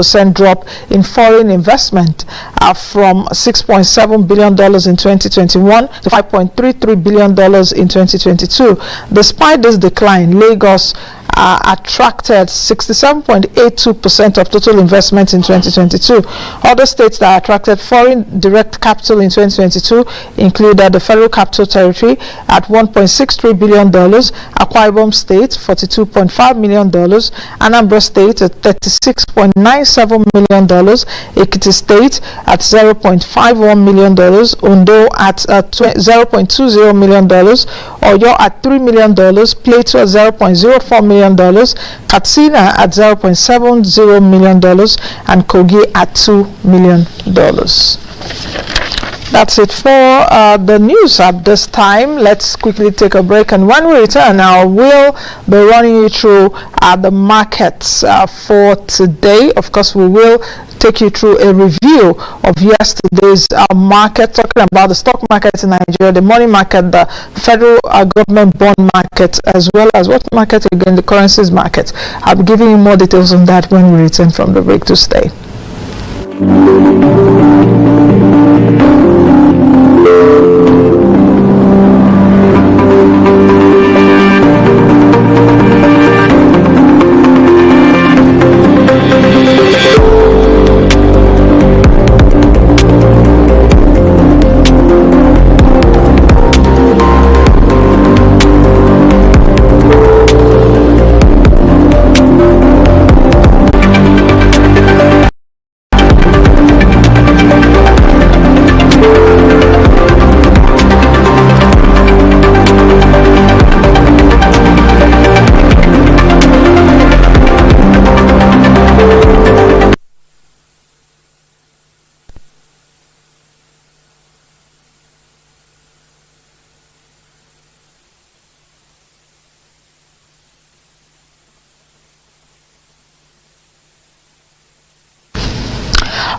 2% drop in foreign investment from $6.7 billion in 2021 to $5.33 billion in 2022. Despite this decline, Lagos attracted 67.82% of total investment in 2022. Other states that attracted foreign direct capital in 2022 included the Federal Capital Territory at $1.63 billion, Akwa Ibom State $42.5 million, Anambra State at $36.97 million, Ekiti State at $0.51 million, Ondo at $0.20 million, Oyo at $3 million, Plateau at $0.04 million, Katsina at $0.70 million, and Kogi at $2 million. That's it for the news at this time. Let's quickly take a break, and when we return, I will be running you through the markets for today. Of course, we will take you through a review of yesterday's market, talking about the stock market in Nigeria, the money market, the federal government bond market, as well as what market again, the currencies market. I'll be giving you more details on that when we return from the break. To stay.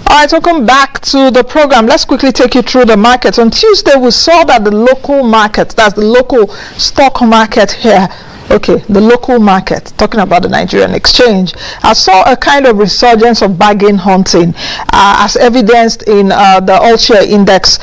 All right, welcome back to the program. Let's quickly take you through the markets. On Tuesday, we saw that the local market, that's the local stock market here, the local market, talking about the Nigerian exchange, I saw a kind of resurgence of bargain hunting as evidenced in the all-share index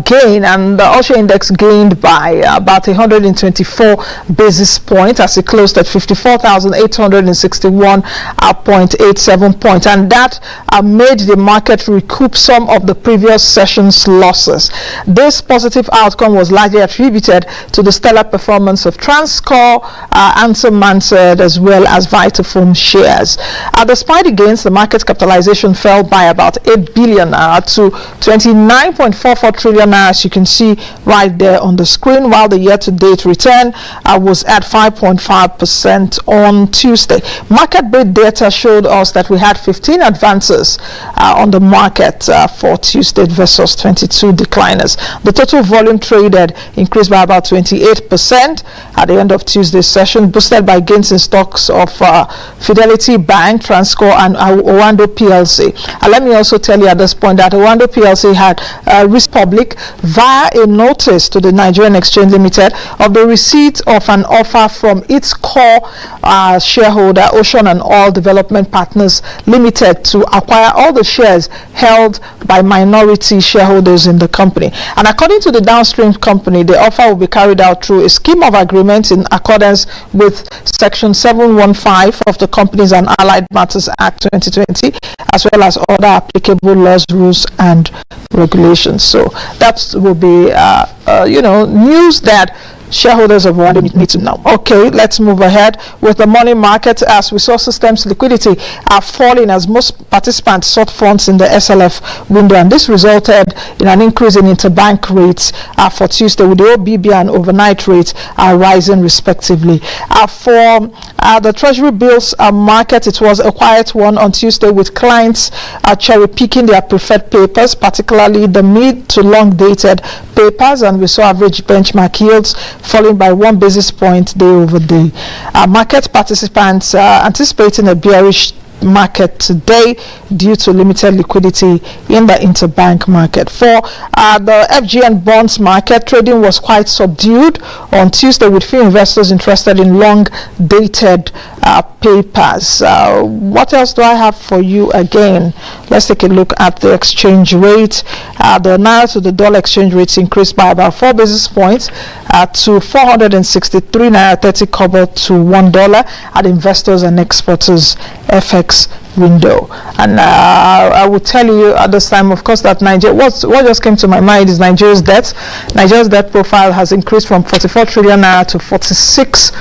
gain, and the all-share index gained by about 124 basis points as it closed at 54,861.87 points, and that made the market recoup some of the previous session's losses. This positive outcome was largely attributed to the stellar performance of Transcorp, Answer Mansard, as well as Vitafoam shares. Despite the gains, the market capitalization fell by about 8 billion to 29.44 trillion, as you can see right there on the screen, while the year-to-date return was at 5.5% on Tuesday. Market break data showed us that we had 15 advances on the market for Tuesday versus 22 decliners. The total volume traded increased by about 28% at the end of Tuesday's session, boosted by gains in stocks of Fidelity Bank, Transcorp, and Owando PLC. Let me also tell you at this point that Owando PLC had reached public via a notice to the Nigerian Exchange Limited of the receipt of an offer from its core shareholder, Ocean and Oil Development Partners Limited, to acquire all the shares held by minority shareholders in the company. And according to the downstream company, the offer will be carried out through a scheme of agreement in accordance with Section 715 of the Companies and Allied Matters Act 2020, as well as other applicable laws, rules, and regulations. So that will be, news that shareholders of Rwanda need to know. Okay, let's move ahead with the money market. As we saw, systems liquidity are falling as most participants sought funds in the SLF window, and this resulted in an increase in interbank rates for Tuesday, with the OBB and overnight rates rising respectively. For the Treasury bills market, it was a quiet one on Tuesday, with clients cherry picking their preferred papers, particularly the mid to long dated papers, and we saw average benchmark yields falling by 1 basis point day over day. Market participants anticipating a bearish market today due to limited liquidity in the interbank market. For the FGN bonds market, trading was quite subdued on Tuesday with few investors interested in long-dated papers. What else do I have for you again? Let's take a look at the exchange rate. The Naira to the dollar exchange rates increased by about 4 basis points to 463 Naira 30 kobo to $1 at investors and exporters FX window. And I will tell you at this time, of course, that Nigeria, what just came to my mind is Nigeria's debt. Nigeria's debt profile has increased from 44 trillion naira to 46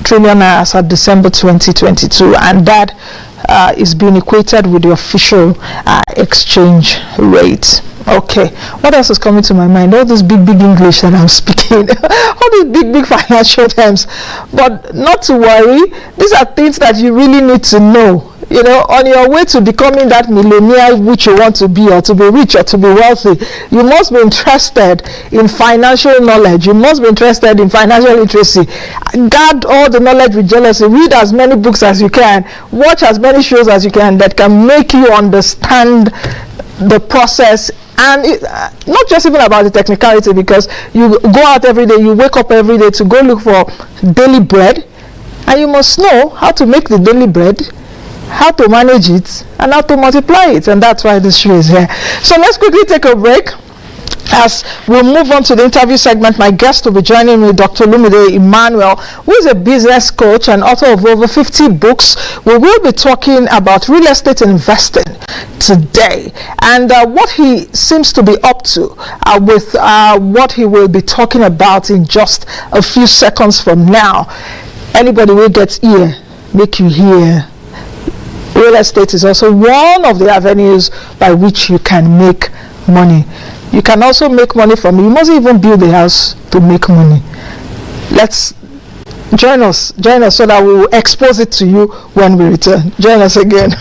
trillion naira as at December 2022, and that is being equated with the official exchange rate. Okay, what else is coming to my mind? All this big English that I'm speaking, all these big financial terms. But not to worry, these are things that you really need to know. You know, on your way to becoming that millionaire which you want to be, or to be rich, or to be wealthy, you must be interested in financial knowledge. You must be interested in financial literacy. Guard all the knowledge with jealousy. Read as many books as you can. Watch as many shows as you can that can make you understand the process. And not just even about the technicality, because you go out every day, you wake up every day to go look for daily bread, and you must know how to make the daily bread, how to manage it, and how to multiply it. And that's why this show is here. So let's quickly take a break. As we move on to the interview segment, my guest will be joining me, Dr. Lumide Emmanuel, who is a business coach and author of over 50 books. We will be talking about real estate investing today, and what he seems to be up to with what he will be talking about in just a few seconds from now. Anybody will get ear, make you hear. Real estate is also one of the avenues by which you can make money. You can also make money from it. You must even build a house to make money. Let's join us so that we will expose it to you when we return. Join us again.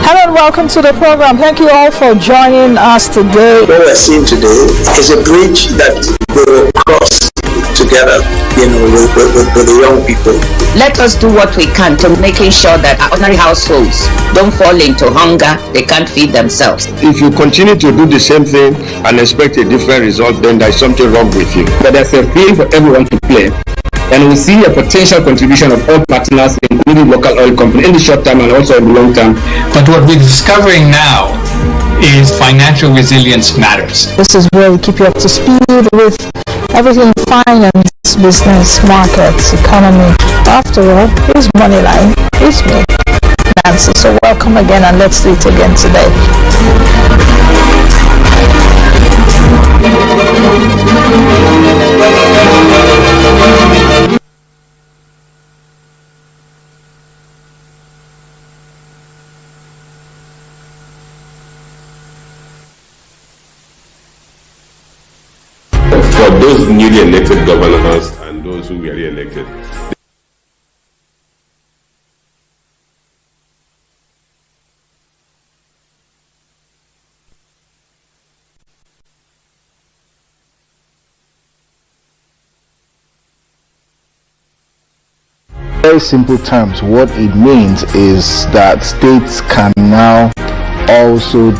Hello and welcome to the program. Thank you all for joining us today. What we're seeing today is a bridge that we will cross together, with the young people. Let us do what we can to making sure that our ordinary households don't fall into hunger. They can't feed themselves. If you continue to do the same thing and expect a different result, then there's something wrong with you. But there's a field for everyone to play. And we see a potential contribution of all partners, including local oil companies, in the short term and also in the long term. But what we're discovering now is financial resilience matters. This is where we keep you up to speed with everything finance, business, markets, economy. After all, it's Moneyline. It's me, Nancy. So welcome again, and let's do it again today. For those newly elected governors and those who were re-elected, very simple terms, what it means is that states can now also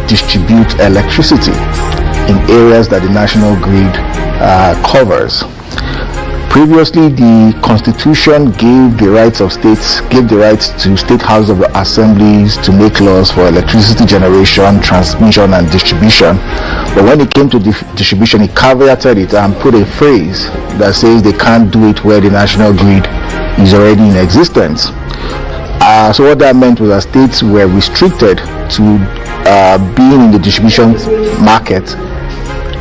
distribute electricity in areas that the national grid covers. Previously, the Constitution gave the rights to state houses of assemblies to make laws for electricity generation, transmission, and distribution. But when it came to distribution, it caveated it and put a phrase that says they can't do it where the national grid is already in existence. So what that meant was that states were restricted to being in the distribution market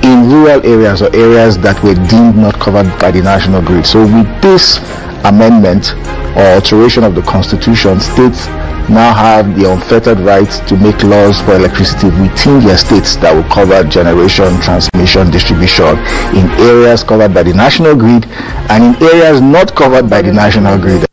in rural areas or areas that were deemed not covered by the national grid. So with this amendment or alteration of the Constitution, states now have the unfettered right to make laws for electricity within their states that will cover generation, transmission, distribution in areas covered by the national grid and in areas not covered by the national grid.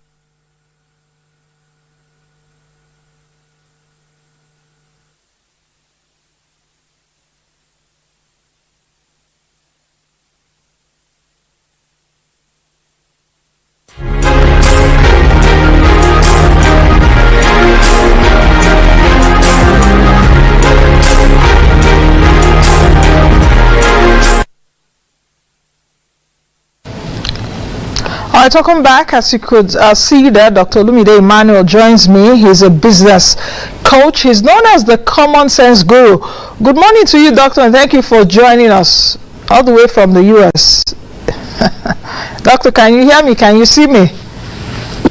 All right, welcome back. As you could see there, Dr. Olumide Emmanuel joins me. He's a business coach. He's known as the Common Sense Guru. Good morning to you, Doctor, and thank you for joining us all the way from the U.S. Doctor, can you hear me? Can you see me?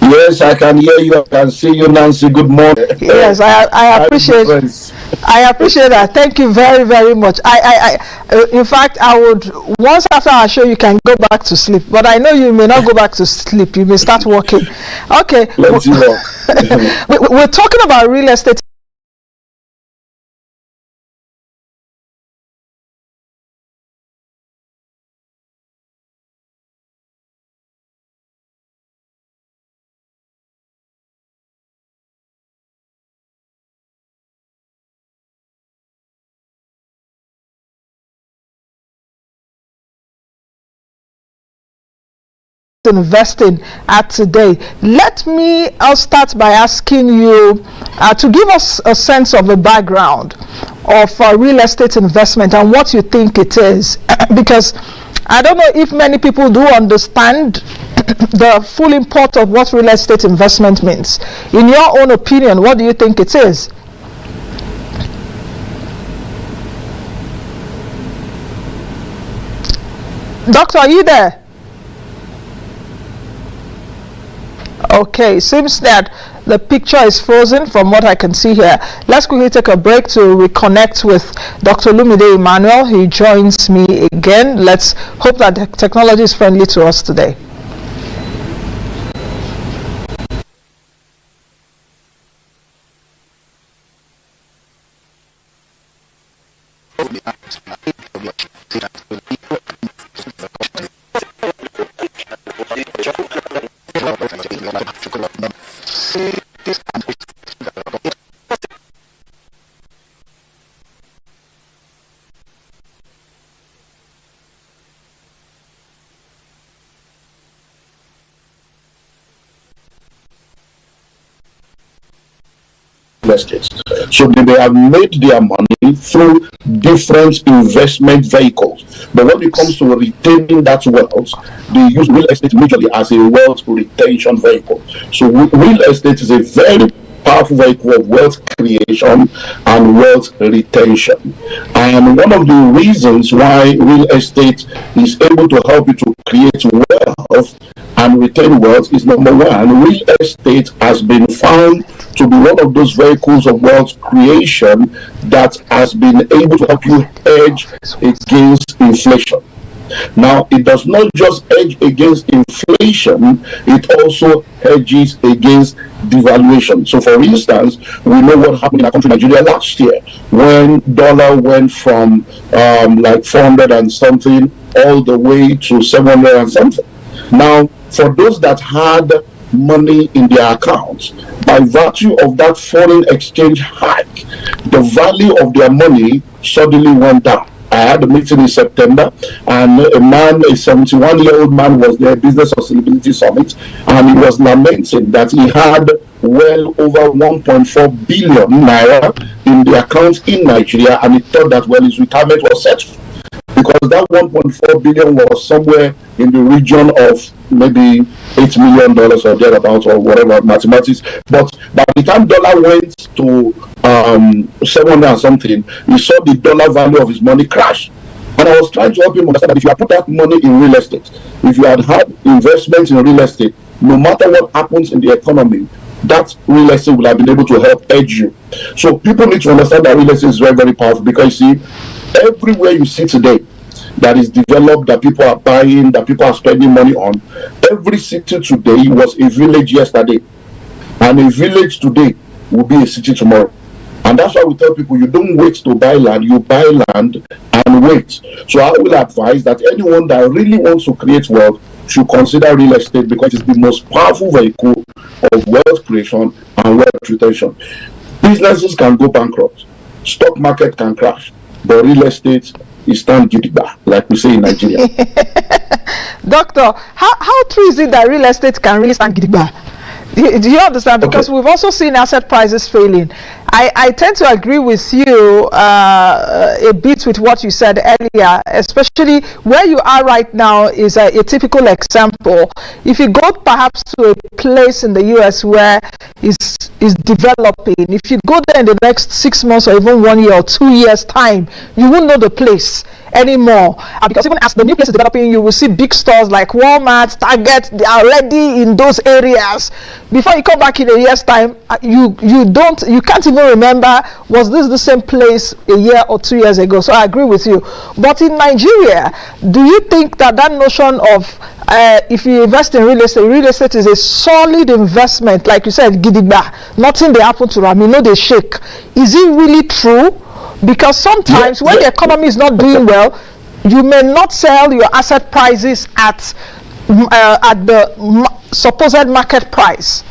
Yes, I can hear you. I can see you, Nancy. Good morning. Yes, I appreciate that. Thank you very, very much. In fact, I would, once after our show, you can go back to sleep. But I know you may not go back to sleep. You may start working. Okay. Let's work. We're talking about real estate. Investing at today. Let me start by asking you to give us a sense of the background of real estate investment and what you think it is, because I don't know if many people do understand the full import of what real estate investment means. In your own opinion, what do you think it is? Doctor, are you there? Okay, seems that the picture is frozen from what I can see here. Let's quickly take a break to reconnect with Dr. Olumide Emmanuel. He joins me again. Let's hope that the technology is friendly to us today. So they have made their money through different investment vehicles. But when it comes to retaining that wealth, they use real estate majorly as a wealth retention vehicle. So real estate is a very powerful vehicle of wealth creation and wealth retention. And one of the reasons why real estate is able to help you to create wealth and retain wealth is, number one, real estate has been found to be one of those vehicles of wealth creation that has been able to help you hedge against inflation. Now, it does not just hedge against inflation, it also hedges against devaluation. So, for instance, we know what happened in our country, Nigeria, last year, when dollar went from like 400 and something all the way to 700 and something. Now, for those that had money in their accounts, by virtue of that foreign exchange hike, the value of their money suddenly went down. I had a meeting in September, and a 71-year-old man was there, Business Sustainability Summit, and he was lamenting that he had well over 1.4 billion naira in the accounts in Nigeria, and he thought that, well, his retirement was settled, because that 1.4 billion was somewhere in the region of maybe $8 million or thereabouts, or whatever mathematics. But by the time dollar went to 700 and something, he saw the dollar value of his money crash. And I was trying to help him understand that if you had put that money in real estate, if you had investments in real estate, no matter what happens in the economy, that real estate will have been able to help hedge you. So people need to understand that real estate is very, very powerful, because you see, everywhere you see today that is developed, that people are buying, that people are spending money on, every city today was a village yesterday, and a village today will be a city tomorrow. And that's why we tell people, you don't wait to buy land, you buy land and wait. So I will advise that anyone that really wants to create wealth should consider real estate, because it's the most powerful vehicle of wealth creation and wealth retention. Businesses can go bankrupt, stock market can crash, but real estate is stand gidigba, like we say in Nigeria. Doctor, how true is it that real estate can really stand gidigba? Do you understand? Because we've also seen asset prices failing. I tend to agree with you a bit with what you said earlier, especially where you are right now is a typical example. If you go perhaps to a place in the US where is developing, if you go there in the next 6 months or even 1 year or 2 years time, you won't know the place anymore, because even as the new place is developing, you will see big stores like Walmart, Target, they are already in those areas. Before you come back in a year's time, you can't even remember, was this the same place a year or 2 years ago? So I agree with you. But in Nigeria, do you think that notion of if you invest in real estate is a solid investment, like you said, gidigba, nothing they happen to Rami, no they shake, is it really true? Because sometimes when the economy is not doing well, you may not sell your asset prices at the supposed market price.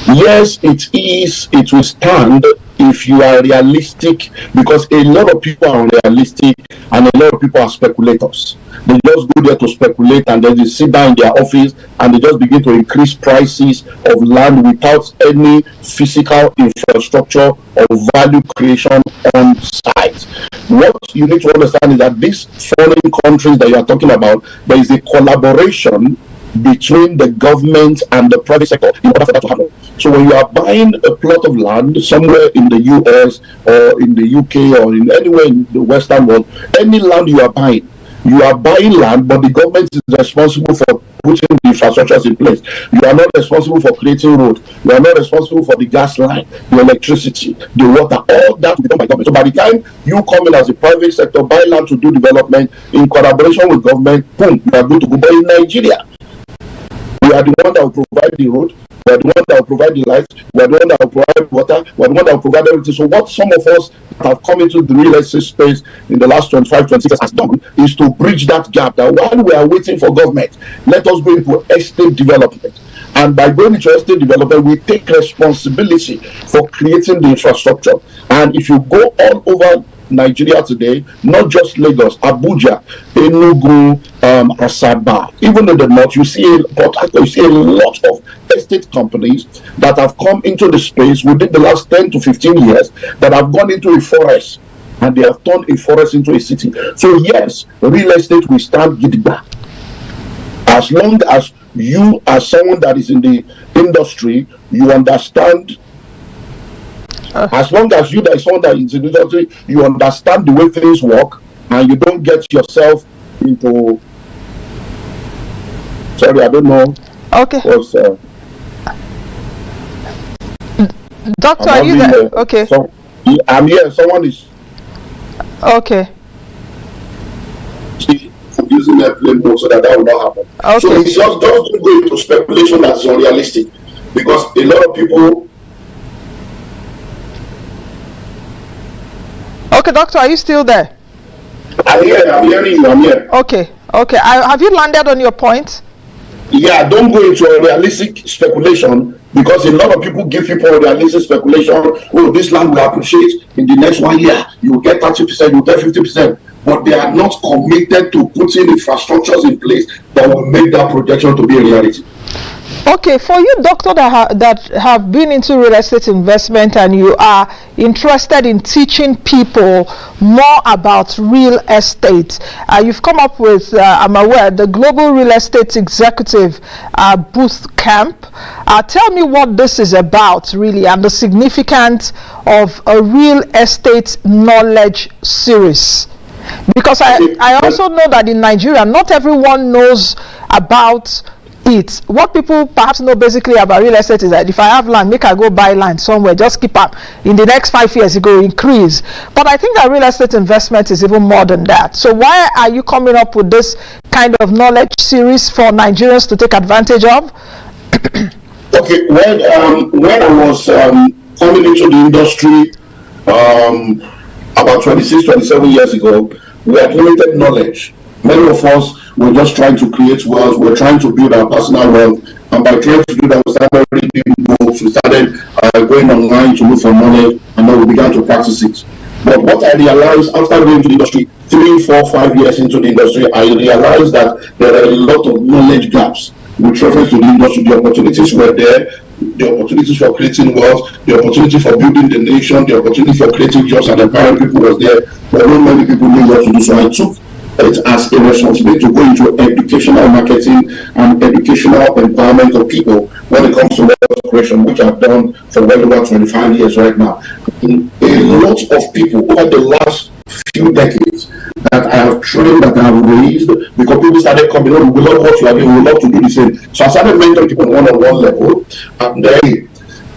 Yes, it is. It will stand if you are realistic, because a lot of people are unrealistic and a lot of people are speculators. They just go there to speculate and then they sit down in their office and they just begin to increase prices of land without any physical infrastructure or value creation on site. What you need to understand is that these foreign countries that you are talking about, there is a collaboration between the government and the private sector in order for that to happen. So when you are buying a plot of land somewhere in the US or in the UK or in anywhere in the Western world, any land you are buying land, but the government is responsible for putting the infrastructures in place. You are not responsible for creating roads. You are not responsible for the gas line, the electricity, the water. All that will be done by government. So by the time you come in as a private sector, buy land to do development in collaboration with government, boom, you are good to go. But in Nigeria, we are the one that will provide the road, we are the one that will provide the lights, we are the one that will provide water, we are the one that will provide everything. So what some of us have come into the real estate space in the last 25, 26 years has done is to bridge that gap, that while we are waiting for government, let us go into estate development. And by going into estate development, we take responsibility for creating the infrastructure. And if you go all over Nigeria today, not just Lagos, Abuja, Enugu, Asaba, even in the north, you see a lot of estate companies that have come into the space within the last 10 to 15 years that have gone into a forest and they have turned a forest into a city. So yes, real estate will stand gidigba. As long as you are someone that is in the industry, you understand. As long as you that is someone that is in the industry, you understand the way things work and you don't get yourself into. Sorry, I don't know. Okay. Doctor, are you there? Okay. So, I'm here. Someone is. Okay. Using airplane mode so that will not happen. Okay. So it's just don't go into speculation that's unrealistic, because a lot of people. Okay, doctor, are you still there? I'm hearing you. I'm here. Okay. Have you landed on your point? Yeah, don't go into a realistic speculation, because a lot of people give people a realistic speculation. Oh, this land will appreciate in the next 1 year. You will get 30%, you will get 50%. But they are not committed to putting infrastructures in place that will make that projection to be a reality. Okay, for you, doctor, that have been into real estate investment and you are interested in teaching people more about real estate, you've come up with, I'm aware, the Global Real Estate Executive Bootcamp. Tell me what this is about, really, and the significance of a real estate knowledge series. Because I also know that in Nigeria, not everyone knows about it. What people perhaps know basically about real estate is that if I have land, make I go buy land somewhere, just keep up. In the next 5 years, it will increase. But I think that real estate investment is even more than that. So why are you coming up with this kind of knowledge series for Nigerians to take advantage of? Okay, when I was coming into the industry about 26, 27 years ago, we had limited knowledge. Many of us were just trying to create wealth, we're trying to build our personal wealth, and by trying to do that, we started reading books, we started going online to look for knowledge, and then we began to practice it. But what I realized after going into the industry, 3, 4, 5 years into the industry, I realized that there are a lot of knowledge gaps with reference to the industry. The opportunities were there, the opportunities for creating wealth, the opportunity for building the nation, the opportunity for creating jobs and empowering people was there, but not many people knew what to do. So I took it as a responsibility to go into educational marketing and educational empowerment of people when it comes to wealth creation, which I've done for well over 25 years right now. A lot of people over the last few decades that I have trained, that I have raised, because people started coming on, we love what you are doing, we love to do the same. So I started mentoring people on one-on-one level, and then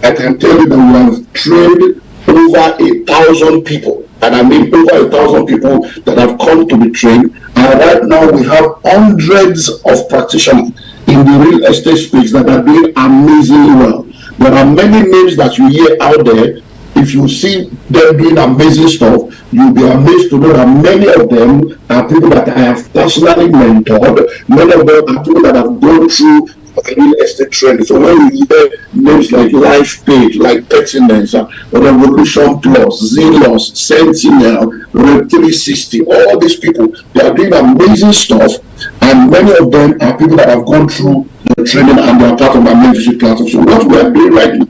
I can tell you that we have trained over 1,000 people. And I mean over 1,000 people that have come to be trained. And right now we have hundreds of practitioners in the real estate space that are doing amazingly well. There are many names that you hear out there. If you see them doing amazing stuff, you'll be amazed to know that many of them are people that I have personally mentored. Many of them are people that have gone through real estate training. So when you hear names like Life Page, like Pertinence, Revolution Plus, Zelos, Sentinel, Red 360, all these people, they are doing amazing stuff, and many of them are people that have gone through the training and they are part of my mentorship platform. So what we are doing right now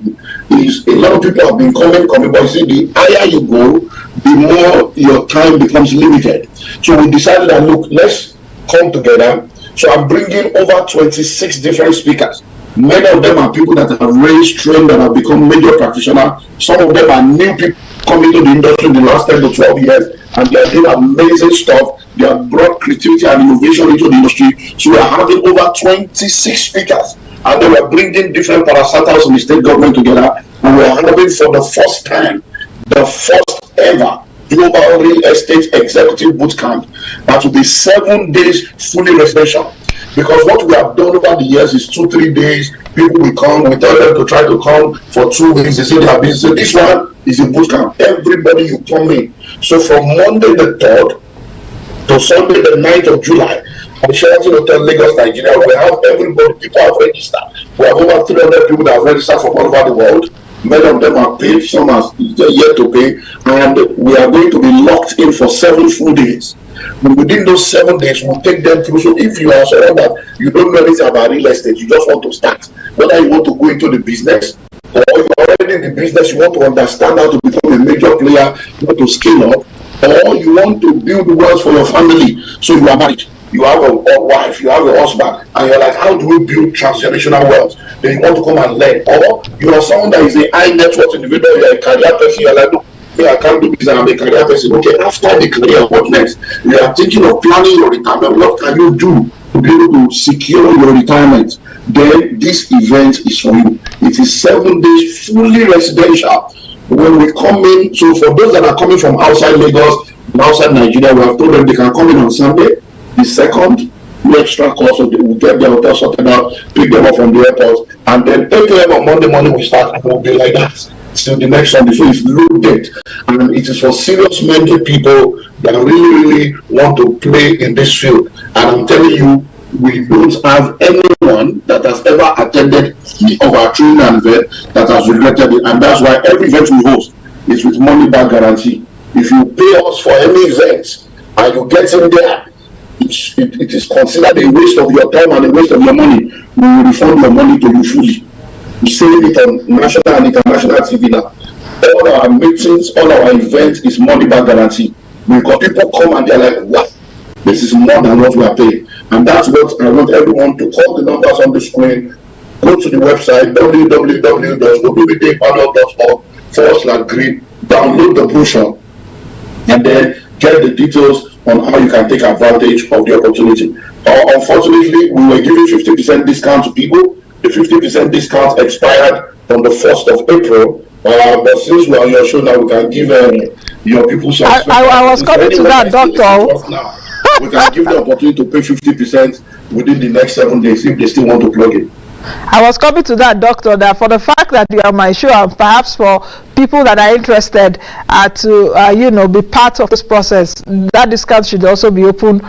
is a lot of people have been coming, but you see, the higher you go, the more your time becomes limited. So we decided that, look, let's come together. So I'm bringing over 26 different speakers. Many of them are people that have raised, trained, that have become major practitioners. Some of them are new people coming to the industry in the last 10 to 12 years, and they are doing amazing stuff. They have brought creativity and innovation into the industry. So we are having over 26 speakers, and they were bringing different parastatals in the state government together, and we are having for the first time, the first ever Global Real Estate Executive Bootcamp. That will be 7 days fully residential. Because what we have done over the years is 2-3 days. People will come, we tell them to try to come for 2 weeks. They say they have been. So this one is a bootcamp. Everybody you come in. So from Monday the 3rd to Sunday the 9th of July, at Sheraton Hotel, Lagos, Nigeria, we have everybody. People have registered. We have over 300 people that have registered from all over the world. Many of them are paid, some are yet to pay, and we are going to be locked in for 7 full days. Within those 7 days, we'll take them through. So if you are someone that you don't know anything about real estate, you just want to start, whether you want to go into the business, or you're already in the business, you want to understand how to become a major player, you want to scale up, or you want to build wealth for your family. So you are married, you have a wife, you have a husband, and you're like, how do we build transgenerational wealth? Then you want to come and learn. Or you are someone that is a high net worth individual, you're a career person, you're like, no, I can't do this, I'm a career person. Okay, after the career, what next? You are thinking of planning your retirement. What can you do to be able to secure your retirement? Then this event is for you. It is 7 days fully residential. When we come in, so for those that are coming from outside Lagos, outside Nigeria, we have told them they can come in on Sunday, the 2nd, no extra cost, so they will get their hotel sorted out, pick them up from the airport, and then 8 a.m. on Monday morning we start, and we'll be like that till the next Sunday. So it's loaded, and it is for serious minded people that really want to play in this field. And I'm telling you, we don't have anyone that has ever attended any of our training and event that has regretted it, and that's why every event we host is with money back guarantee. If you pay us for any event and you get in there, it is considered a waste of your time and a waste of your money. We will refund your money to you fully. We say it on national and international TV now. All our meetings, all our events is money back guarantee. Because people come and they're like, wow, this is more than what we are paying. And that's what I want everyone to call the numbers on the screen. Go to the website www.obibdepanel.org/green, download the brochure, and then get the details on how you can take advantage of the opportunity. Unfortunately, we were giving 50% discount to people. The 50% discount expired on the 1st of April. But since we are on your show now, we can give your people some. I was coming to that, Doctor. We can give the opportunity to pay 50% within the next 7 days if they still want to plug in. I was coming to that, Doctor, that for the fact that you are on my show, and perhaps for people that are interested to be part of this process, that discount should also be open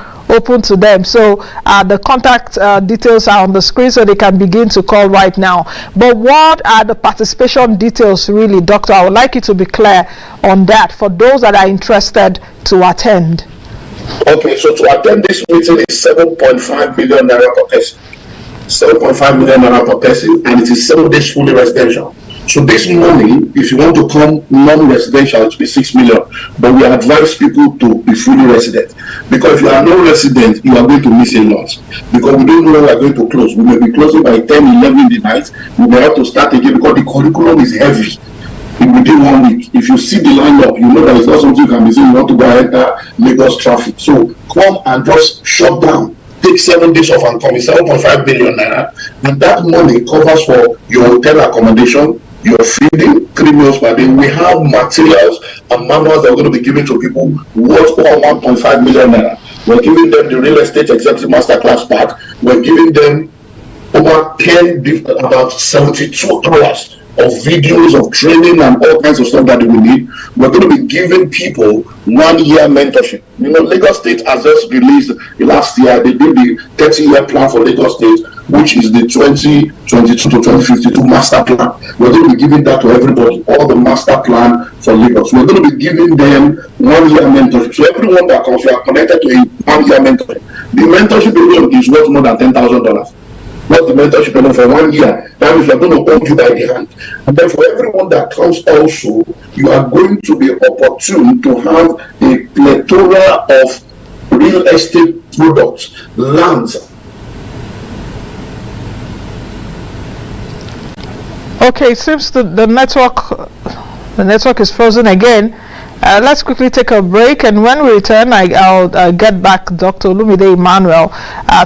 to them. So the contact details are on the screen, so they can begin to call right now. But what are the participation details really, Doctor? I would like you to be clear on that for those that are interested to attend. Okay, so to attend this meeting is 7.5 million naira per person. 7.5 million naira per person, and it is 7 days fully residential. So this money, if you want to come non-residential, it will be 6 million. But we advise people to be fully resident, because if you are non-resident, you are going to miss a lot. Because we don't know when we are going to close. We may be closing by 10, 11 in the night. We may have to start again because the curriculum is heavy. Within 1 week, if you see the lineup, you know that it's not something you can be saying you want to go enter Lagos traffic. So come and just shut down. Take 7 days off and come. It's 7.5 billion naira, and that money covers for your hotel accommodation, your feeding, 3 meals per day. We have materials and manuals that are going to be given to people worth over 1.5 million naira. We're giving them the real estate executive masterclass pack. We're giving them over about 72 hours of videos of training and all kinds of stuff that they will need. We're going to be giving people 1 year mentorship. You know, Lagos State has just released last year, they did the 30-year plan for Lagos State, which is the 2022 to 2052 master plan. We're going to be giving that to everybody, all the master plan for Lagos. We're going to be giving them 1 year mentorship. So everyone that comes, we are connected to a 1 year mentorship. The mentorship alone is worth more than $10,000. What's the mentorship alone for 1 year? That means we are going to hold you by the hand. And then for everyone that comes also, you are going to be opportune to have a plethora of real estate products, lands. Okay, it seems the network is frozen again. Let's quickly take a break, and when we return, I'll get back Dr. Olumide Emmanuel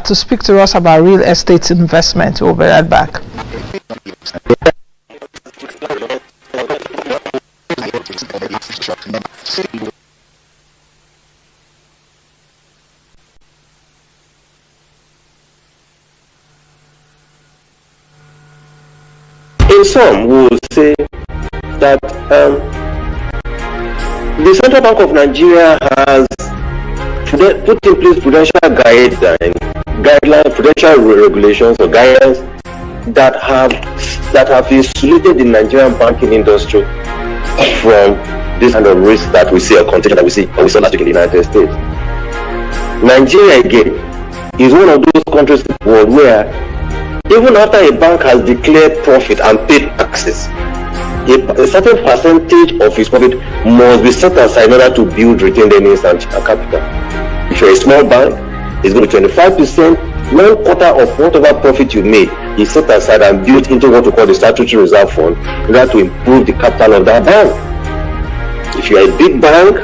to speak to us about real estate investment. We'll be right back. In some, we will say that the Central Bank of Nigeria has put in place prudential guidelines, prudential regulations or guidance that have insulated the Nigerian banking industry from this kind of risk that we see, or contagion that we saw last week in the United States. Nigeria again is one of those countries in the world where even after a bank has declared profit and paid taxes, a certain percentage of his profit must be set aside in order to build retained earnings and capital. If you're a small bank, it's going to be 25%, 1/4 of whatever profit you made is set aside and built into what we call the statutory reserve fund in order to improve the capital of that bank. If you're a big bank,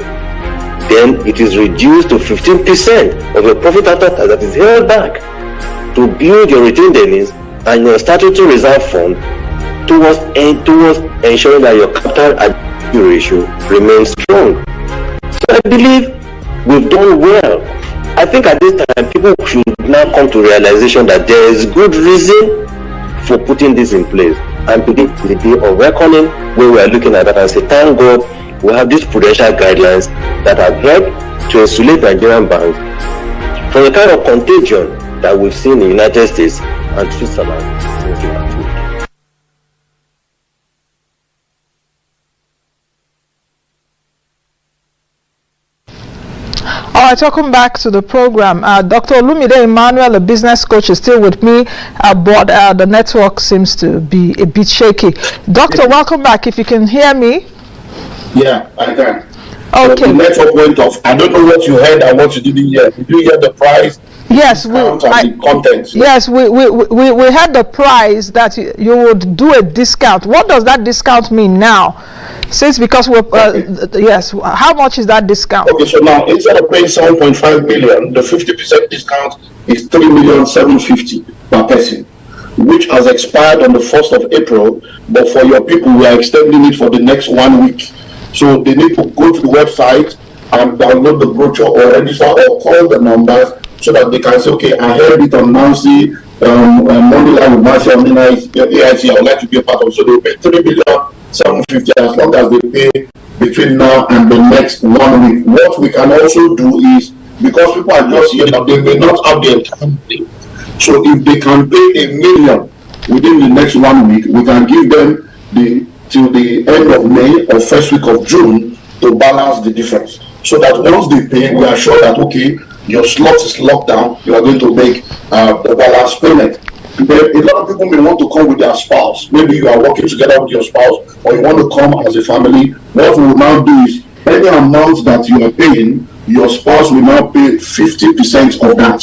then it is reduced to 15% of your profit after tax that is held back to build your retained earnings and your statutory reserve fund towards ensuring that your capital adequacy ratio remains strong. So I believe we've done well. I think at this time people should now come to realization that there is good reason for putting this in place. And today is the day of reckoning where we are looking at that and say, thank God we have these prudential guidelines that have helped to insulate Nigerian banks from the kind of contagion that we've seen in the United States and Switzerland since last week. All right, welcome back to the program. Dr. Olumide Emmanuel, a business coach, is still with me, but the network seems to be a bit shaky. Doctor, welcome back. If you can hear me. Yeah, I can. Okay. The network went off. I don't know what you heard and what you didn't hear. Did you hear the price? Yes, we had the price that you would do a discount. What does that discount mean now? Since because we're yes, how much is that discount? Okay, so now instead of paying 7.5 million, the 50% discount is 3,750,000 per person, which has expired on the 1st of April. But for your people, we are extending it for the next 1 week. So they need to go to the website and download the brochure or register or call the numbers so that they can say, okay, I heard it on Nancy, Moneyline with Nancy on AIC, I would like to be a part of. So they pay 3,750,000 as long as they pay between now and the next 1 week. What we can also do is, because people are just here now, they may not have the entire thing. So if they can pay $1 million within the next 1 week, we can give them till the end of May or first week of June to balance the difference. So that once they pay, we are sure that, okay, your slot is locked down, you are going to make the balance payment. Then a lot of people may want to come with their spouse. Maybe you are working together with your spouse, or you want to come as a family. What we will now do is any amount that you are paying, your spouse will now pay 50% of that.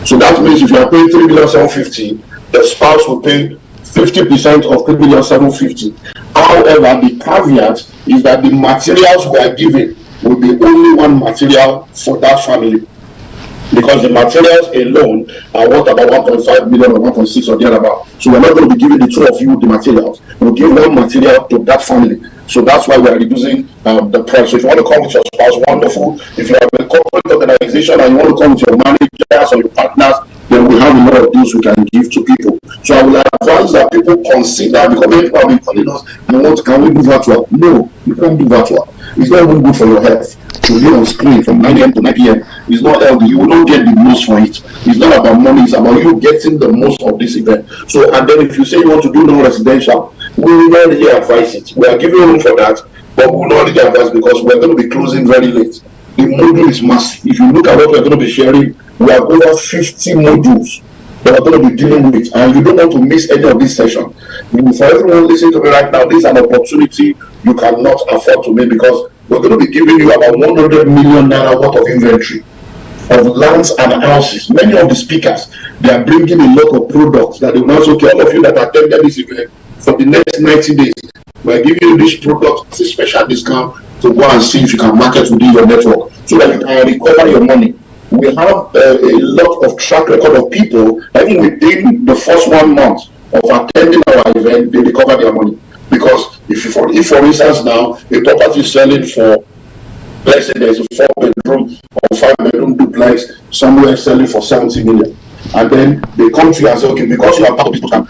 So that means if you are paying 3,750,000, the spouse will pay 50% of 3,750,000. However, the caveat is that the materials we are giving will be only one material for that family, because the materials alone are worth about 1.5 million or 1.6 or thereabout. So we're not going to be giving the two of you the materials. We'll give one material to that family. So that's why we are reducing the price. So if you want to come with your spouse, wonderful. If you have a corporate organization and you want to come with your managers or your partners, then we have a lot of deals we can give to people. So I will advise that people consider, because many people have been calling us and want, can we do virtual? No, you can't do virtual. It's not even good for your health. To be on screen from 9 a.m. to 9 p.m. is not healthy. You will not get the most for it. It's not about money, it's about you getting the most of this event. So, and then if you say you want to do non-residential, we will not really advise it. We are giving room for that, but we will not really advise, because we're going to be closing very late. The module is massive. If you look at what we're going to be sharing, we have over 50 modules that we're going to be dealing with, and you don't want to miss any of this session. For everyone listening to me right now, this is an opportunity you cannot afford to miss, because we're going to be giving you about 100 million naira worth of inventory of lands and houses. Many of the speakers, they are bringing a lot of products that they will also tell all of you that attended this event for the next 90 days. We're giving you this product as a special discount to go and see if you can market within your network so that you can recover your money. We have a lot of track record of people, even within the first 1 month of attending our event, they recover their money. Because if for instance now, a property is selling for, let's say there's a 4-bedroom or 5-bedroom duplex, somewhere selling for 70 million. And then they come to you and say, okay, because you are part of this program,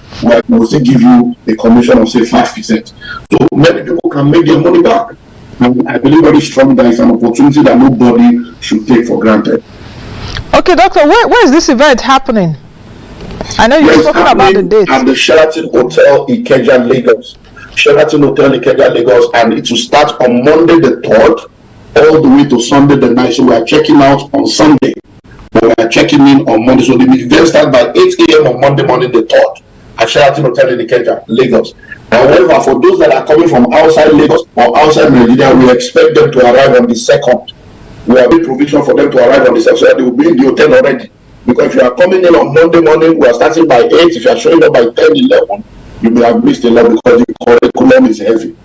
we will still give you a commission of say 5%. So many people can make their money back. And I believe very strongly that it's an opportunity that nobody should take for granted. Okay, Doctor, where is this event happening? I know you're talking about the date. At the Sheraton Hotel, Ikeja, Lagos. Sheraton Hotel, Ikeja, Lagos, and it will start on Monday the 3rd, all the way to Sunday the 9th. So we are checking out on Sunday, but we are checking in on Monday. So the event starts by 8 a.m. on Monday morning the 3rd at Sheraton Hotel in Ikeja, Lagos. However, for those that are coming from outside Lagos or outside Nigeria, we expect them to arrive on the 2nd. We have made provision for them to arrive on the 2nd, so that they will be in the hotel already. Because if you are coming in on Monday morning, we are starting by 8. If you are showing up by 10, 11, you may have missed a lot because the curriculum is heavy.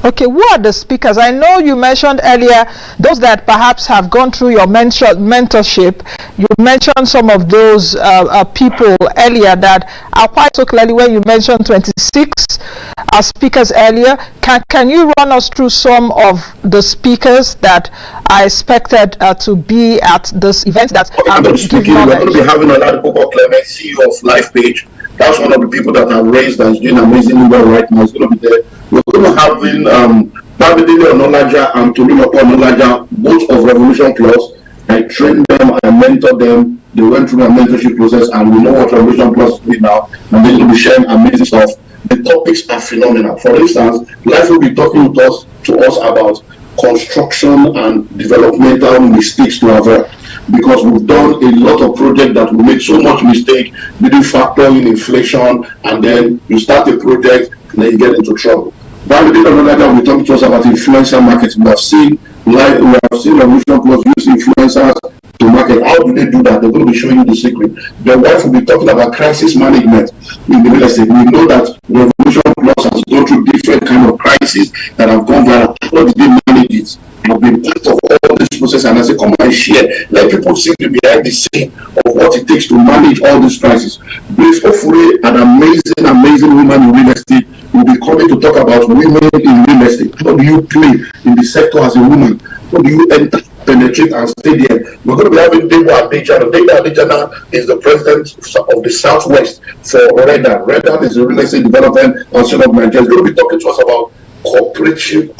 Okay, who are the speakers? I know you mentioned earlier those that perhaps have gone through your mentorship. You mentioned some of those people earlier that are quite so clearly when you mentioned 26 speakers earlier. Can you run us through some of the speakers that are expected to be at this event? We're going to be having a lot of people, Clement, CEO of LifePage. That's one of the people that have raised and is doing amazingly well right now. It's going to be there. We're going to have Babidele Onolaja and Tolulope Onolaja, both of Revolution Plus. I trained them, I mentored them. They went through my mentorship process, and we know what Revolution Plus is doing now. And they're going to be sharing amazing stuff. The topics are phenomenal. For instance, Life will be talking to us about construction and developmental mistakes to avert. Because we've done a lot of projects that we make so much mistake, didn't factor in inflation, and then you start a project and then you get into trouble. But we did another time, we talked to us about influencer marketing. We have seen Revolution Plus use influencers to market. How do they do that? They're going to be showing you the secret. The wife will be talking about crisis management in the real estate. We know that Revolution Plus has gone through different kind of crises that have gone viral. How did they manage it? I've been part of all this process, and I say, come and share. Let people see the behind the scene of what it takes to manage all these crises. Brief Ofure, an amazing woman in real estate, will be coming to talk about women in real estate. How do you play in the sector as a woman? How do you enter, penetrate, and stay there? We're going to be having Debo Adejana. Debo Adejana is the president of the Southwest for Redan. Redan is a real estate development council of Nigeria. He's going to be talking to us about cooperative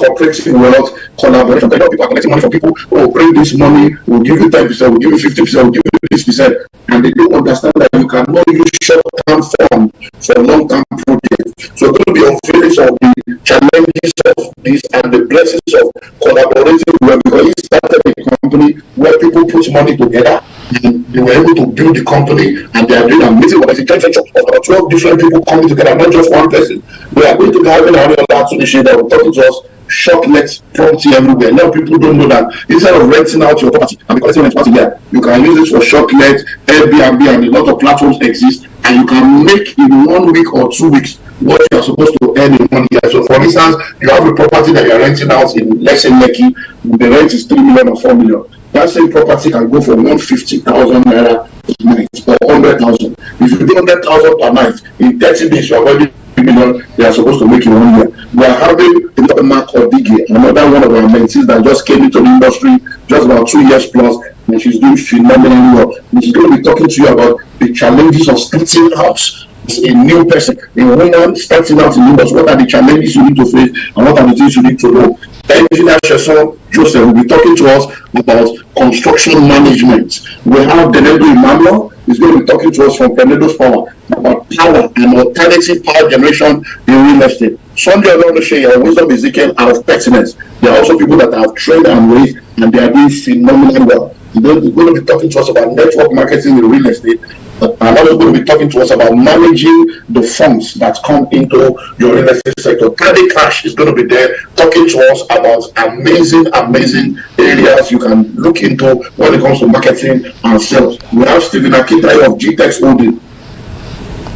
wealth, collaboration. People are collecting money from people. Oh, bring this money, we'll give you 10%, we'll give you 50%, we'll give you this percent. And they don't understand that you cannot use short-term fund for long-term projects. So we're going to be unveiling some of the challenges of this and the blessings of collaborating well, because he started a company where people put money together. and they were able to build the company, and they are doing amazing work. It's a joint venture of about 12 different people coming together, not just one person. We are going to be having our last initiative that will talk to us short let property everywhere. Now people don't know that instead of renting out your property and collecting rent once a year, you can use it for short let, Airbnb, and a lot of platforms exist, and you can make in 1 week or 2 weeks what you are supposed to earn in 1 year. So for instance, you have a property that you are renting out in, let's say Lekki, the rent is 3 million or 4 million. That same property can go for 150,000 naira per night or 100,000. If you do 100,000 per night, in 30 days you are already 3 million they are supposed to make in 1 year. We are having Mark Odige, another one of our mentees that just came into the industry just about 2 years plus, and she's doing phenomenally well. And she's going to be talking to you about the challenges of starting out as a new person, a woman starting out in the industry. What are the challenges you need to face, and what are the things you need to know? Engineer Sheson Joseph will be talking to us about construction management. We have Denedo Emmanuel. He's going to be talking to us from Penedo's Power about power and alternative power generation in real estate. Sunday Olorunse and Wisdom Ezekiel are of pertinence. There are also people that have trained and raised, and they are doing phenomenally well. They're going to be talking to us about network marketing in real estate. And also going to be talking to us about managing the funds that come into your real estate sector. Credit Cash is going to be there talking to us about amazing areas you can look into when it comes to marketing and sales. We have Stephen Akintayo of GTEX Holding.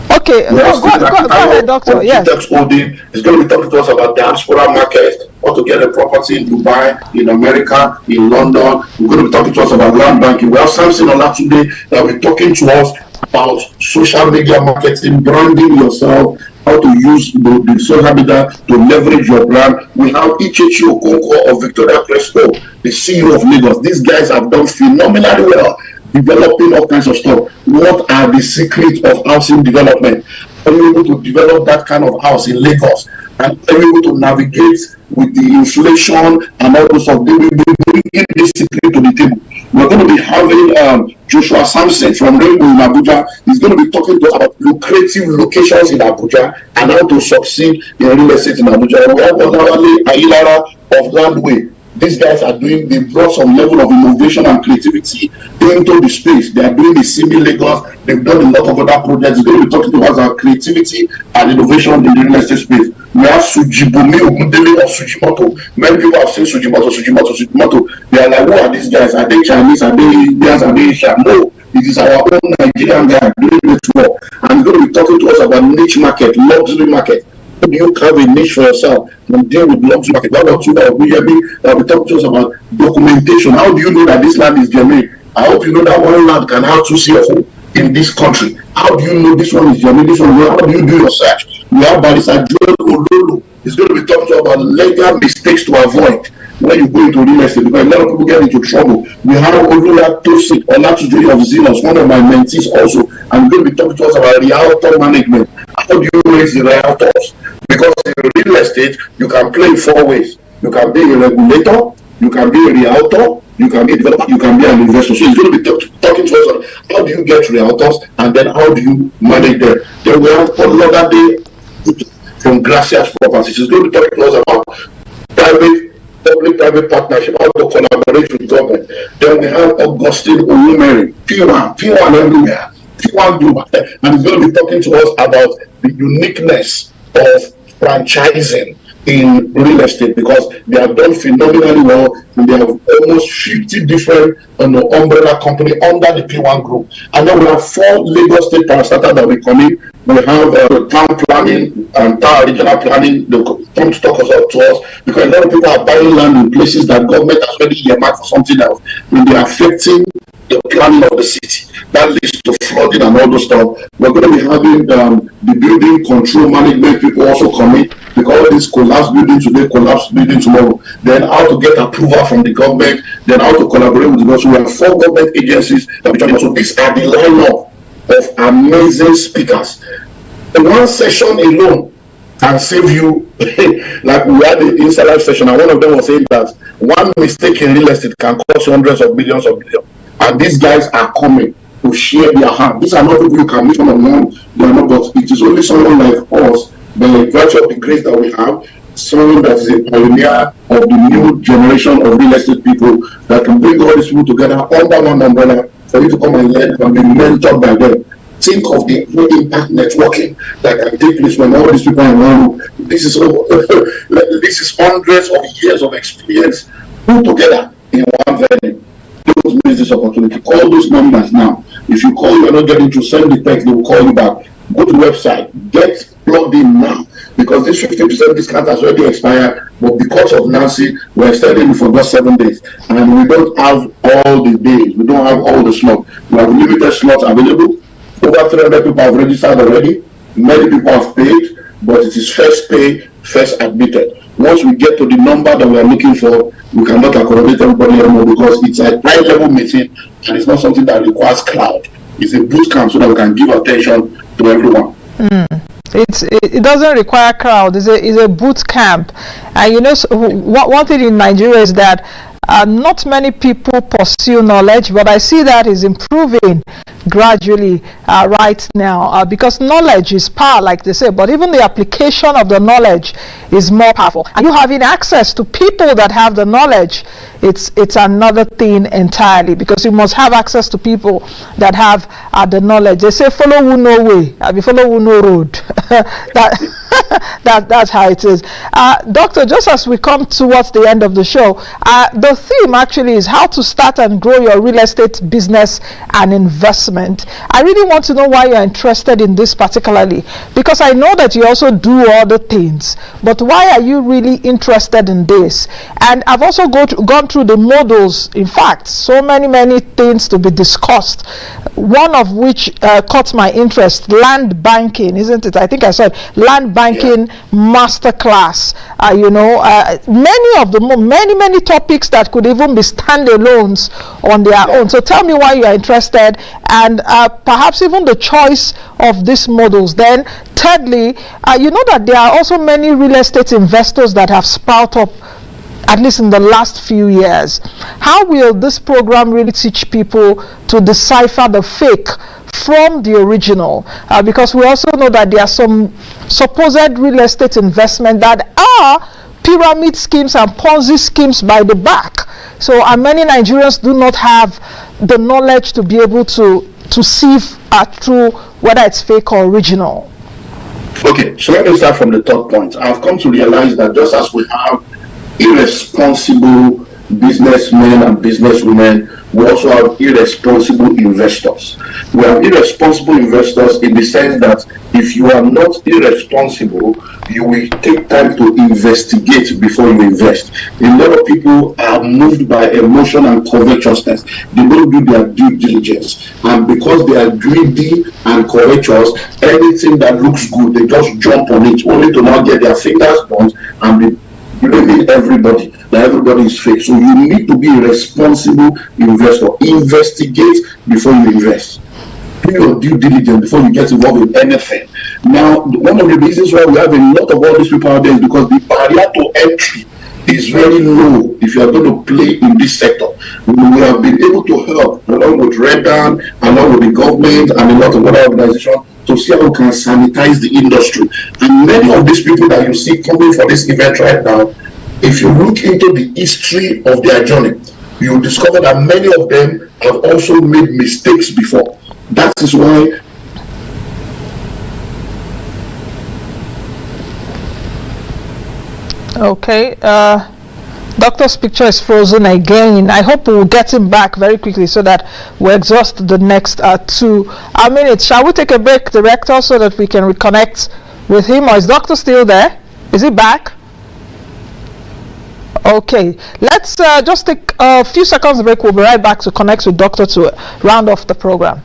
Okay, go ahead, Doctor. Yes. GTEX Holding is going to be talking to us about diaspora market, how to get a property in Dubai, in America, in London. We're going to be talking to us about land banking. We have Samson Olatude that will be talking to us about social media marketing, branding yourself, how to use the social media to leverage your brand. We have Ichechi Okonkwo of Victoria Presto, the CEO of Lagos. These guys have done phenomenally well, developing all kinds of stuff. What are the secrets of housing development? Are you able to develop that kind of house in Lagos? And are you able to navigate with the inflation and all those stuff? They will be bringing this secret to the table. We're going to be having Joshua Sampson from Rainbow in Abuja. He's going to be talking to us about lucrative locations in Abuja and how to succeed in real estate in Abuja. We have Odawale Ayilara of Landway. These guys are doing, they brought some level of innovation and creativity into the space. They are doing the Simi Lagos. They've done a lot of other projects. They're going to be talking to us about creativity and innovation in the real estate space. We have Sujibomi Ogundele of Sujimoto. Many people have seen Sujimoto. They are like, who are these guys? Are they Chinese? Are they Indians? Are they Asian? No, it is our own Nigerian guy doing it well. And he's going to be talking to us about niche market, luxury market. How do you carve a niche for yourself and deal with luxury market? What about you that will be talking to us about documentation? How do you know that this land is genuine? I hope you know that one land can have 2 CFO in this country. How do you know this one is genuine? This one, how do you do your search? We have Barrister Joel Ololo. He's going to be talking to us about legal mistakes to avoid when you go into real estate, because a lot of people get into trouble. We have Olula Tosi Olatujoy of Zenos, one of my mentees also, and we're going to be talking to us about realtor management. How do you raise the realtors? Because in real estate, you can play in 4 ways. You can be a regulator, you can be a realtor, you can be a developer, you can be an investor. So he's going to be talking to us on how do you get realtors, and then how do you manage them. Then we have Olodade from Gracias Properties. He's going to be talking to us about public-private partnership, how to collaborate with government. Then we have Augustine Olumeri, P1 everywhere, P1 Global, and he's going to be talking to us about the uniqueness of franchising in real estate, because they have done phenomenally well, and they have almost 50 different umbrella company under the P1 group. And then we have 4 Lagos State parastatals that will come in. We have town planning and town regional planning. They come to talk to us, because a lot of people are buying land in places that government has already earmarked for something else, and they are affecting the planning of the city. That leads to flooding and all those stuff. We're going to be having the building control management people also coming, because this collapse building today, collapse building tomorrow. Then how to get approval from the government, then how to collaborate with the government. So we have 4 government agencies that we join. So these are the lineup of amazing speakers. In one session alone can save you, like we had the insider session, and one of them was saying that one mistake in real estate can cost hundreds of millions of billions. And these guys are coming to share their hand. These are not people you can meet one-on-one. They are not, but it is only someone like us, by virtue of the grace that we have, someone that is a pioneer of the new generation of real estate people that can bring all these people together under one umbrella for you to come and learn and be mentored by them. Think of the impact networking that can take place when all these people are in one room. This is hundreds of years of experience put together in one venue. Don't miss this opportunity. Call those numbers now. If you call, you're not getting to send the text, they will call you back. Go to the website, get plugged in now, because this 50% discount has already expired, but because of Nancy, we're extending it for just 7 days, and we don't have all the days, we don't have all the slots. We have limited slots available. Over 300 people have registered already. Many people have paid, but it is first pay, first admitted. Once we get to the number that we are looking for, we cannot accommodate everybody anymore, because it's a high-level meeting and it's not something that requires crowd. It's a boot camp so that we can give attention to everyone. It doesn't require crowd. It's a boot camp, and you know, one thing in Nigeria is that not many people pursue knowledge, but I see that is improving gradually right now, because knowledge is power, like they say, but even the application of the knowledge is more powerful. And you having access to people that have the knowledge, it's another thing entirely, because you must have access to people that have the knowledge. They say follow who know way, follow who know road. That's how it is. Doctor, just as we come towards the end of the show, the theme actually is how to start and grow your real estate business and investment. I really want to know why you're interested in this particularly, because I know that you also do other things, but why are you really interested in this? And I've also gone through the modules. In fact, so many things to be discussed, one of which caught my interest: land banking, isn't it? I think I said land banking masterclass. Many topics that could even be standalones on their own. So tell me why you are interested, and perhaps even the choice of these models. Then thirdly, you know that there are also many real estate investors that have sprouted up, at least in the last few years. How will this program really teach people to decipher the fake from the original? Because we also know that there are some supposed real estate investment that are pyramid schemes and Ponzi schemes by the back. So many Nigerians do not have the knowledge to be able to sieve through whether it's fake or original. Okay, so let me start from the third point. I've come to realize that just as we have irresponsible businessmen and businesswomen, we also have irresponsible investors. We have irresponsible investors in the sense that if you are not irresponsible, you will take time to investigate before you invest. A lot of people are moved by emotion and covetousness. They don't do their due diligence, and because they are greedy and covetous, anything that looks good, they just jump on it, only to not get their fingers burnt and be blaming everybody that everybody is fake. So you need to be a responsible investor. Investigate before you invest. Do your due diligence before you get involved in anything. Now, one of the reasons why we have a lot of all these people out there is because the barrier to entry is very low if you are going to play in this sector. We have been able to help, along with Redan, along with the government and a lot of other organizations, to see how we can sanitize the industry. And many of these people that you see coming for this event right now, if you look into the history of their journey, you'll discover that many of them have also made mistakes before. That is why okay, Doctor's picture is frozen again. I hope we'll get him back very quickly so that we exhaust the next 2 minutes. Shall we take a break, Director, so that we can reconnect with him? Or is Doctor still there? Is he back? Okay, let's just take a few seconds break. We'll be right back to connect with Doctor to round off the program.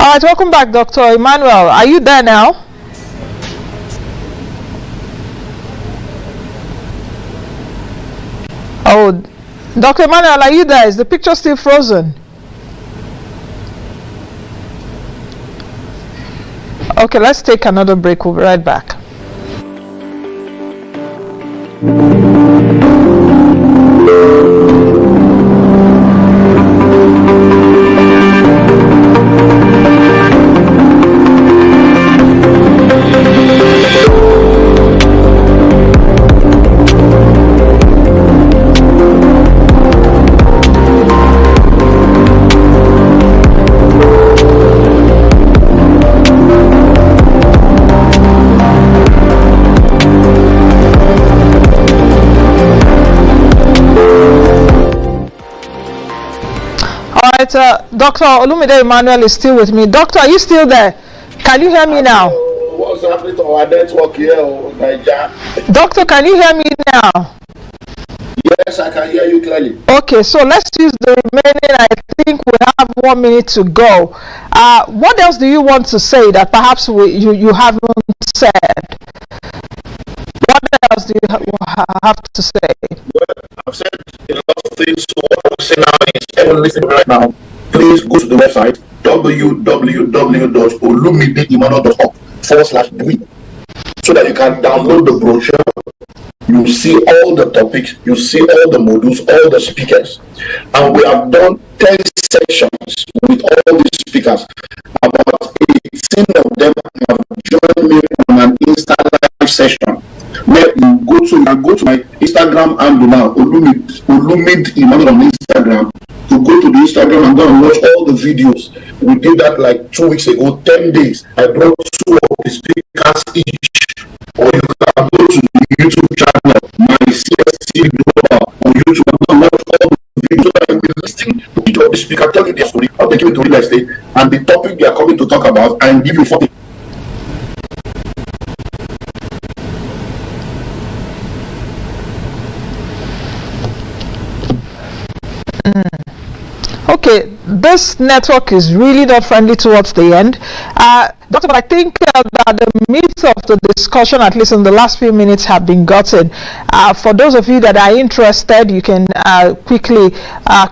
All right, welcome back, Dr. Emmanuel. Are you there now? Oh, Dr. Emmanuel, are you there? Is the picture still frozen? Okay, let's take another break. We'll be right back. Dr. Olumide Emmanuel is still with me. Doctor, are you still there? Can you hear me now? What's happening to our network here, Nigeria? Doctor, can you hear me now? Yes, I can hear you clearly. Okay, so let's use the remaining, I think we have 1 minute to go. What else do you want to say that perhaps you haven't said? What else do you have to say? Well, I've said a lot of things, so what I will say now is, everyone listening right now, please go to the website www.olumideemmanuel.com/DWIN so that you can download the brochure. You see all the topics, you see all the modules, all the speakers. And we have done 10 sessions with all these speakers. About 18 of them have joined me on an Insta live session. Where you go to my Instagram handle now, Olumide Emmanuel on Instagram. You go to the Instagram and go and watch all the videos. We did that like 2 weeks ago, 10 days. I brought 2 of the speakers each. Or you can go to the YouTube channel, my CSTV Global on YouTube, and go and watch all the videos that will be listening to each of the speakers, tell you their story, how they came into real estate, and the topic they are coming to talk about, and give you something. Okay, this network is really not friendly towards the end. Doctor, but I think that the meat of the discussion, at least in the last few minutes, have been gotten. For those of you that are interested, you can quickly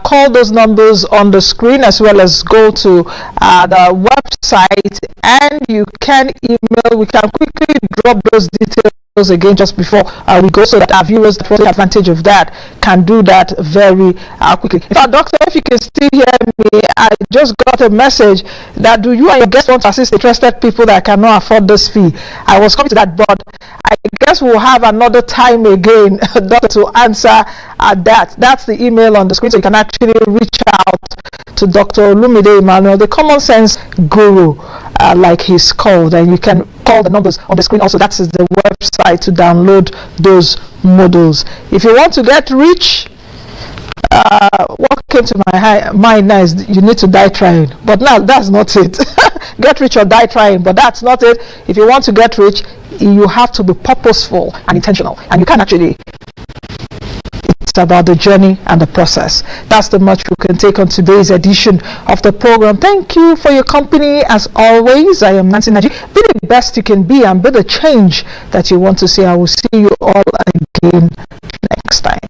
call those numbers on the screen, as well as go to the website, and you can email. We can quickly drop those details again just before we go, so that our viewers that take advantage of that can do that very quickly. In fact, Doctor, if you can still hear me, I just got a message that do you and your guests want to assist interested people that cannot afford this fee? I was coming to that, but I guess we'll have another time again, Doctor, to answer that. That's the email on the screen, so you can actually reach out to Dr. Olumide Emmanuel, the common sense guru, like he's called, and you can call the numbers on the screen. Also, that's the website to download those modules. If you want to get rich, what came to my mind now is you need to die trying, but now that's not it. Get rich or die trying, but that's not it. If you want to get rich, you have to be purposeful and intentional, and you can actually. It's about the journey and the process. That's the much we can take on today's edition of the program. Thank you for your company as always. I am Nancy Naji. Be the best you can be and be the change that you want to see. I will see you all again next time.